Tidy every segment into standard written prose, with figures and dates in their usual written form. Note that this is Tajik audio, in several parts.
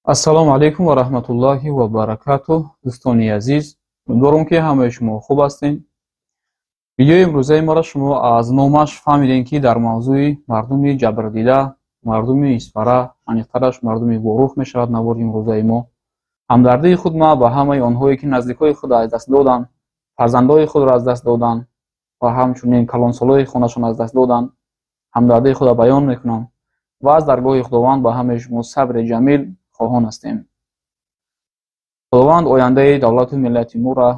Ассалому алайкум ва раҳматуллоҳи ва баракатуҳ. Дӯстони азиз, умедворам ки ҳамаи шумо хуб ҳастед. Видеои имрӯзаи моро шумо аз номаш фаҳмидем ки дар мавзӯи мардуми ҷабрдида, мардуми исфара, аниқтараш мардуми ворух мешавад. Навори имрӯзаи мо ҳамдардии худма ба ҳамаи онҳое ки наздикҳои худро аз даст доданд, фарзандои худро аз даст доданд ва ҳамчунин калонсолои хонашон аз даст доданд, ҳамдардии худро баён мекунам ва аз даргоҳи худованд ба ҳамаи шумо сабри ҷамил хоҳон ҳастем. худованд ояндаи давлату миллати моро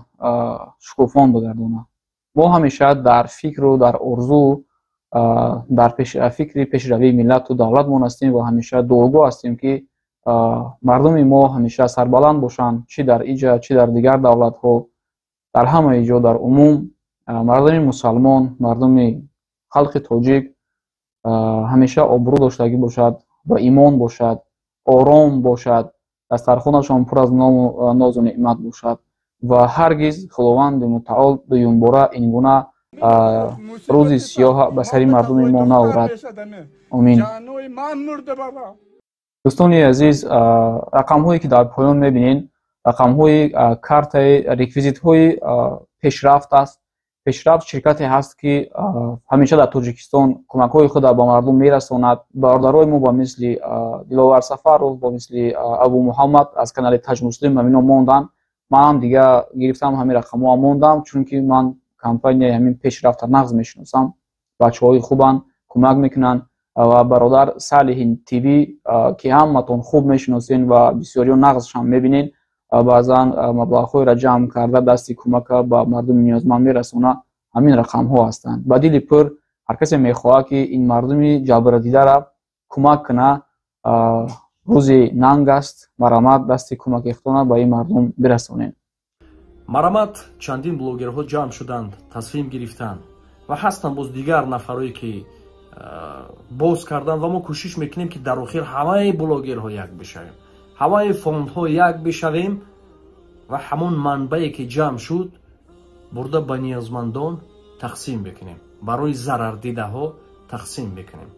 шукуфон бигардонад. мо ҳамеша дар фикру дар орзу дар фикри пешравии миллату давлатмон ҳастем ва ҳамеша дуогӯ ҳастем ки мардуми мо ҳамеша сарбаланд бошанд, чӣ дар иҷа, чӣ дар дигар давлатҳо, дар ҳамаи ҷо дар умум мардуми мусалмон, мардуми халқи тоҷик ҳамеша обрӯ доштагӣ бошад ва имон бошад, ором бошад, дастархонашон пур аз нозу неъмат бошад ва ҳаргиз худованди мутаол дуюмбора ин гуна рӯзи сиёҳ ба сари мардуми мо наорад. Амин. дӯстони азиз, рақамҳое ки дар поён мебинед рақамҳои картаи реквизитҳои пешрафт аст. пешрафт ширкате ҳаст ки ҳамеша дар тоҷикистон кӯмакҳои худро ба мардум мерасонад. бародарои мо ба мисли Диловар Сафаров, ба мисли Абу Муҳаммад аз канали Таҷ Муслим ҳамино монданд. ман ҳам дига гирифтам ҳамин рақамҳоа мондам, чунки ман компанияи ҳамин пешрафта нағз мешиносам. бачаҳои хубанд, кӯмак мекунанд ва бародар Салиҳин ТВ ки ҳаматон хуб мешиносен ва бисёриё нағзшам мебинен, баъзан маблағҳоеро ҷамъ карда дасти кӯмака ба мардуми ниёзманд мерасона. ҳамин рақамҳо ҳастанд. ба дили пур ҳар касе мехоҳад ки ин мардуми ҷабрдидара кӯмак куна. рӯзи нанг аст, марамат дасти кӯмакехтона ба ин мардум бирасонем. марамат чандин блогерҳо ҷамъ шуданд, тасмим гирифтанд ва ҳастанд боз дигар нафарое ки боз карданд ва мо кӯшиш мекунем ки дар охир ҳамаи блогерҳо як бишавем, ҳамаи фондҳо як бишавем ва ҳамон манбае ки ҷамъ шуд бурда ба ниёзмандон тақсим бикунем, барои зарардидаҳо тақсим бикунем.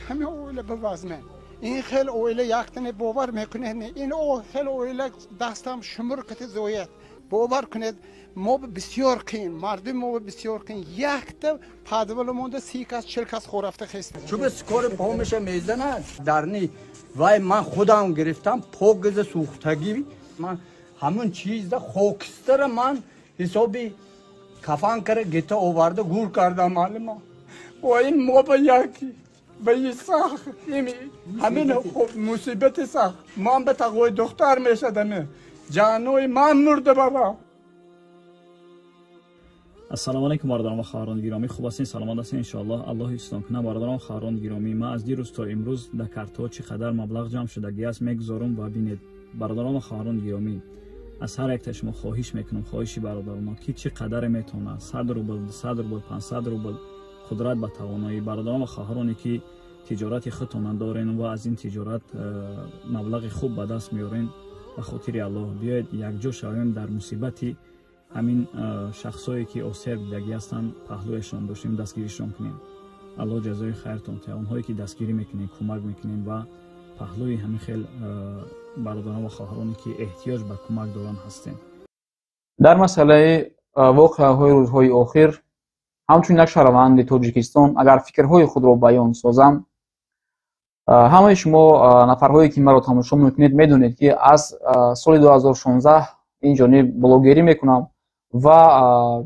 همه اوله بوزمن این خیلی اوله یکتنه باور میکنه این خیلی اوله دستم شمر کت زویت باور کنید ما بسیار قین مردم ما بسیار قین یک تا پادوال مونده 30 40 خورفته خسته چوب سکور پامشه میزنه درنی وای من خودم گرفتم پوگز سوختگی من همون چیز ده خوکستر من حسابی کفان کرده گیتا آورده گور کردم معلومه و این ما با یکی به این سخت همین مصیبت سخت من به تقوی دختر میشدم جانوی من مرده بابا. ассалому алайкум бародарон ва хоҳарони гиромӣ, хуб ҳастин, саломат ҳастин иншоаллоҳ. аллоҳ ҳифзтон кунад. бародарон ва хоҳарони гиромӣ, ман аз дирӯз то имрӯз дар картҳо чӣ қадар маблағ ҷамъ шудагӣ аст мегузорам ва бинед. бародарон ва хоҳарони гиромӣ, аз ҳар якта шумо хоҳиш мекунам, хоҳиши бародарона ки чӣ қадаре метавонад 100 рубл, 200 рубл, 500 рубл қудрат ба тавоноӣ. бародарон ва хоҳароне ки тиҷорати худтонан дорен ва аз ин тиҷорат маблағи хуб ба даст меорен, ба хотири аллоҳ биёед якҷо шавем дар мусибати ҳамин шахсое ки осеб дидагӣ ҳастанд, паҳлӯяшон бошем, дастгиришон кунем. аллоҳ ҷазои хайртон тиҳад. онҳое ки дастгирӣ мекунем, кӯмак мекунем ва паҳлӯи ҳамин хел бародарон ва хоҳароне ки эҳтиёҷ ба кӯмак доранд ҳастем. дар масъалаи воқеаҳои рӯзҳои охир ҳамчун як шаҳрванди тоҷикистон агар фикрҳои худро баён созам, ҳамаи шумо нафарҳое ки маро тамошо мекунед медонед ки аз соли 2016 ин ҷониб блогерӣ мекунам ва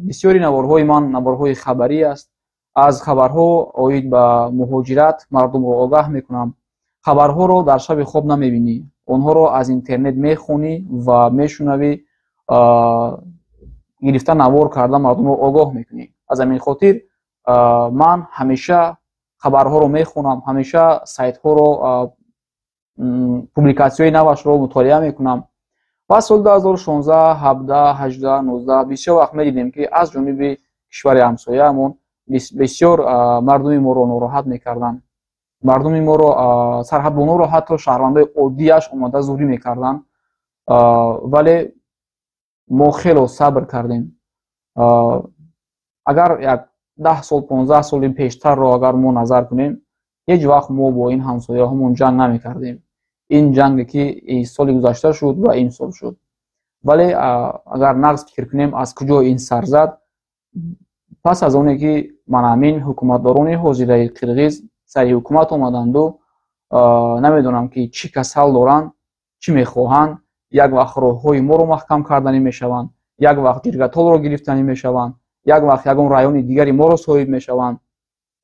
бисёри наворҳои ман наворҳои хабарӣ аст. аз хабарҳо оид ба муҳоҷират мардумро огаҳ мекунам. хабарҳоро дар шаби хоб намебинӣ, онҳоро аз интернет мехонӣ ва мешунавӣ, гирифта навор карда мардумро огоҳ мекунӣ. аз ҳамин хотир ман ҳамеша хабарҳоро мехонам, ҳамеша сайтҳоро публикатсияҳои навашро мутолиа мекунам. ва соли 2016, 17, 18, 19 бисёр вақт медидем ки аз ҷониби кишвари ҳамсояамон бисёр мардуми моро нороҳат мекарданд. мардуми моро сарҳадбоноро ҳатто шаҳрвандои оддияш омада зӯрӣ мекарданд. вале мо хело сабр кардем. агар як 10 сол 15 соли пештарро агар мо назар кунем, هیچ وقت ما با این همسایه‌هامون جنگ نمی‌کردیم. این جنگی که سال گذشته شد و این سال شد. ولی اگر نقص فکر کنیم از کجا این سر زد، پس از اونی که منامین حکومتداران حاضر قرقیز سر حکومت اومدند و نمیدونم که چی کسل دارن، چی میخواهند. یک وقت راههای ما رو محکم کردنی میشوند، یک وقت جرگتال رو گرفتنی میشوند، یک وقت یکون رایون دیگری ما رو صاحب میشوند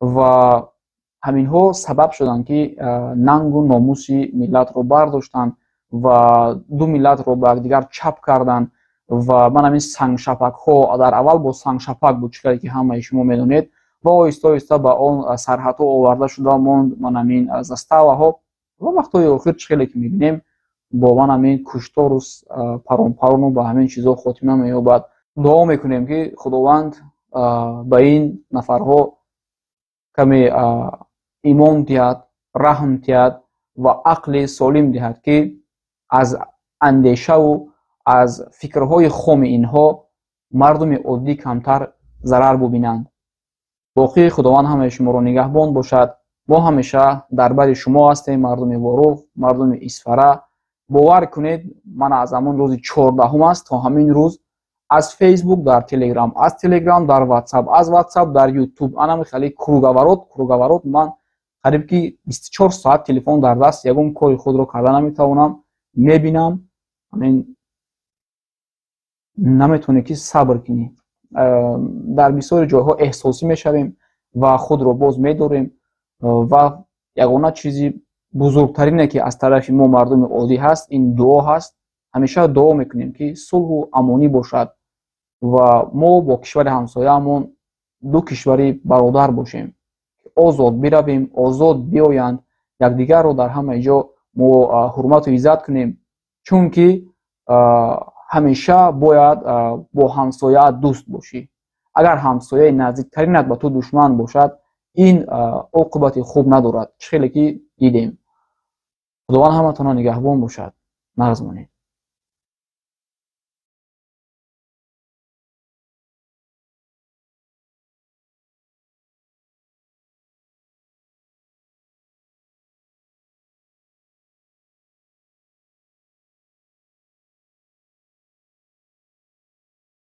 و همین ها سبب شدند که ننگ و ناموس ملت رو برداشتند و دو ملت رو به دیگر چپ کردند و من همین سنگ شپک ها در اول با سنگ شپک بود چیکاری که همه شما میدونید و آهسته آهسته به اون سرحد ها آورده شده موند. من همین از استوا ها و وقتای آخر چیکاری که میبینیم با من همین کشتار و پرون و با همین چیزا خاتمه مییابد. دعا میکنیم که خداوند به این نفرها کمی ایمان دهد، رحم دهد و عقل سالم دهد که از اندیشه و از فکرهای خام اینها مردم عادی کمتر ضرر ببینند. باقی خداوند همه شما رو نگهبان باشد. ما همیشه در بر شما هستیم، مردم واروف، مردم اسفره. باور کنید من از همون روز 14 است تا همین روز از فیسبوک در تلگرام، از تلگرام در واتساپ، از واتساپ در یوتیوب، انا خیلی کروگاورات من قریب که 24 ساعت تلفن در دست یگم کاری خود رو کردن نمیتونم. میبینم همین نمیتونه که صبر کنی. در بسیار جاها احساسی میشویم و خود رو باز میداریم و یگانه چیزی بزرگترینه که از طرف ما مردم عادی هست این دعا هست. همیشه دعا میکنیم که صلح و امانی باشد و ما با کشور همسایه‌مون دو کشوری برادر باشیم، آزاد برویم، آزاد بیایند، یکدیگر رو در همه جا ما حرمت و عزت کنیم، چون که همیشه باید با همسایه دوست باشی. اگر همسایه نزدیکترینت به تو دشمن باشد این عاقبت خوب ندارد. خیلی که دیدیم. خداوند همتون نگهبان باشد. نغز مانید.